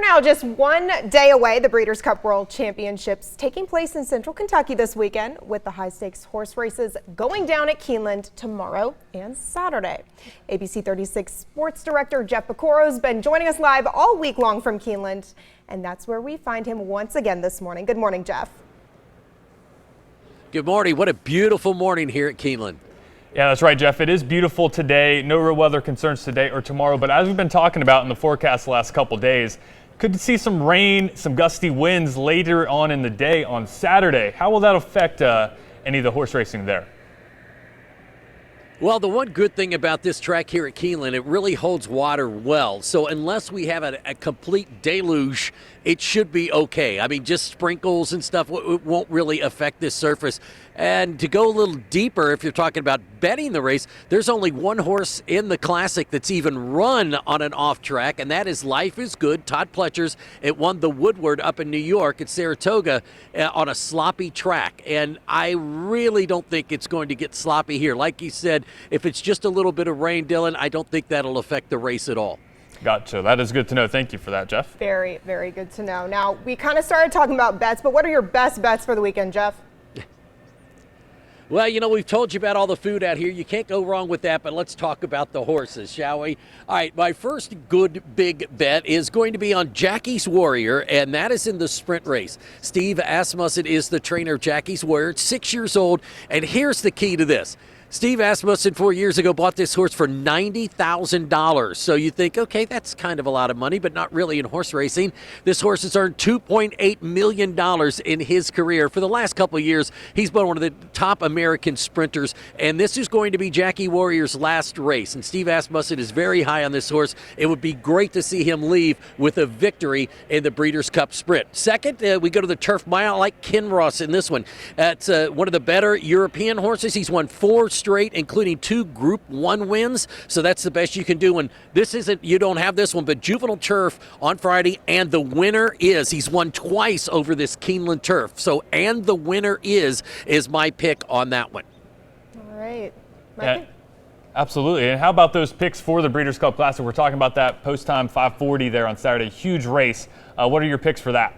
We're now just one day away. The Breeders' Cup World Championships taking place in Central Kentucky this weekend, with the high-stakes horse races going down at Keeneland tomorrow and Saturday. ABC 36 Sports Director Jeff Piecoro has been joining us live all week long from Keeneland, and that's where we find him once again this morning. Good morning, Jeff. Good morning. What a beautiful morning here at Keeneland. Yeah, that's right, Jeff. It is beautiful today. No real weather concerns today or tomorrow, but as we've been talking about in the forecast the last couple days, could see some rain, some gusty winds later on in the day on Saturday. How will that affect any of the horse racing there? Well, the one good thing about this track here at Keeneland, it really holds water well. So unless we have a complete deluge, it should be okay. I mean, just sprinkles and stuff won't really affect this surface. And to go a little deeper, if you're talking about betting the race, there's only one horse in the Classic that's even run on an off track, and that is Life is Good. Todd Pletcher's. It won the Woodward up in New York at Saratoga on a sloppy track. And I really don't think it's going to get sloppy here. Like you said, if it's just a little bit of rain, Dillon, I don't think that'll affect the race at all. Gotcha. That is good to know. Thank you for that, Jeff. Very, very good to know. Now, we kind of started talking about bets, but what are your best bets for the weekend, Jeff? Well, you know, we've told you about all the food out here. You can't go wrong with that, but let's talk about the horses, shall we? All right, my first good big bet is going to be on Jackie's Warrior, and that is in the sprint race. Steve Asmussen is the trainer of Jackie's Warrior. It's 6 years old, and here's the key to this. Steve Asmussen 4 years ago bought this horse for $90,000. So you think, okay, that's kind of a lot of money, but not really in horse racing. This horse has earned $2.8 million in his career. For the last couple of years, he's been one of the top American sprinters, and this is going to be Jackie Warrior's last race. And Steve Asmussen is very high on this horse. It would be great to see him leave with a victory in the Breeders' Cup Sprint. Second, we go to the Turf Mile. I like Kinross in this one. That's one of the better European horses. He's won 4 straight, including 2 Group 1 wins. So that's the best you can do. And this isn't, you don't have this one, but Juvenile Turf on Friday, and the winner is, he's won twice over this Keeneland Turf. So, and the winner is my pick on that one. All right. Yeah, absolutely. And how about those picks for the Breeders' Cup Classic? We're talking about that post time 5:40 there on Saturday. Huge race. What are your picks for that?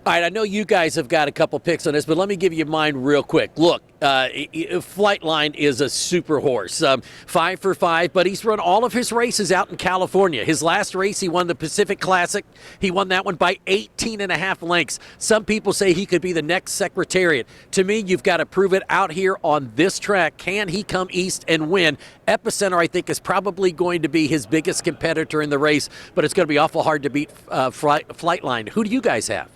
All right, I know you guys have got a couple picks on this, but let me give you mine real quick. Look, Flightline is a super horse, 5 for 5, but he's run all of his races out in California. His last race, he won the Pacific Classic. He won that one by 18.5 lengths. Some people say he could be the next Secretariat. To me, you've got to prove it out here on this track. Can he come east and win? Epicenter, I think, is probably going to be his biggest competitor in the race, but it's going to be awful hard to beat Flightline. Who do you guys have?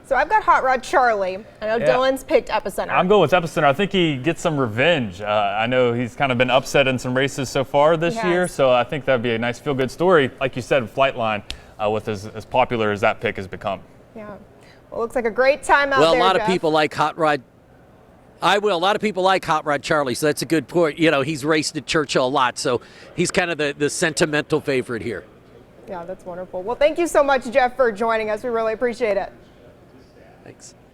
So I've got Hot Rod Charlie. I know Dillon'S picked Epicenter. I'm going with Epicenter. I think he gets some revenge. I know he's kind of been upset in some races so far this year, so I think that'd be a nice feel-good story. Like you said, Flightline, with as popular as that pick has become. Yeah. Well, looks like a great time out there, Well, a lot Jeff. of people like Hot Rod. A lot of people like Hot Rod Charlie, so that's a good point. You know, he's raced at Churchill a lot, so he's kind of the sentimental favorite here. Yeah, that's wonderful. Well, thank you so much, Jeff, for joining us. We really appreciate it. Thanks.